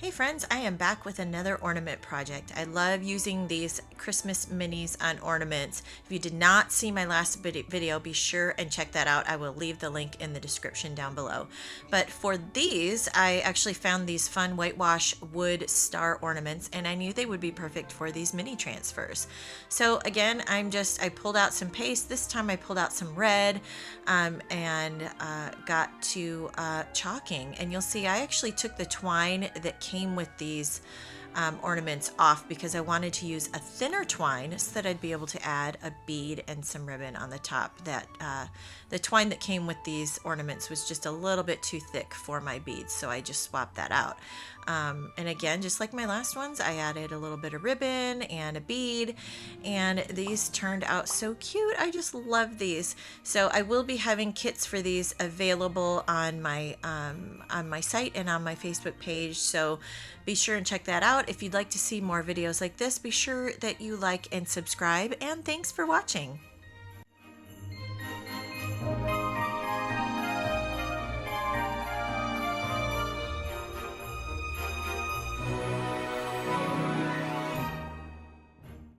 Hey friends, I am back with another ornament project. I love using these Christmas minis on ornaments. If you did not see my last video, be sure and check that out. I will leave the link in the description down below. But for these, I actually found these fun whitewash wood star ornaments, and I knew they would be perfect for these mini transfers. So again, I pulled out some paste. This time I pulled out some red and got to chalking. And you'll see I actually took the twine that came with these ornaments off because I wanted to use a thinner twine so that I'd be able to add a bead and some ribbon on the top. The twine that came with these ornaments was just a little bit too thick for my beads, so I just swapped that out. And again, just like my last ones, I added a little bit of ribbon and a bead, and these turned out so cute. I just love these. So I will be having kits for these available on my site and on my Facebook page, so be sure and check that out. If you'd like to see more videos like this, be sure that you like and subscribe, and thanks for watching.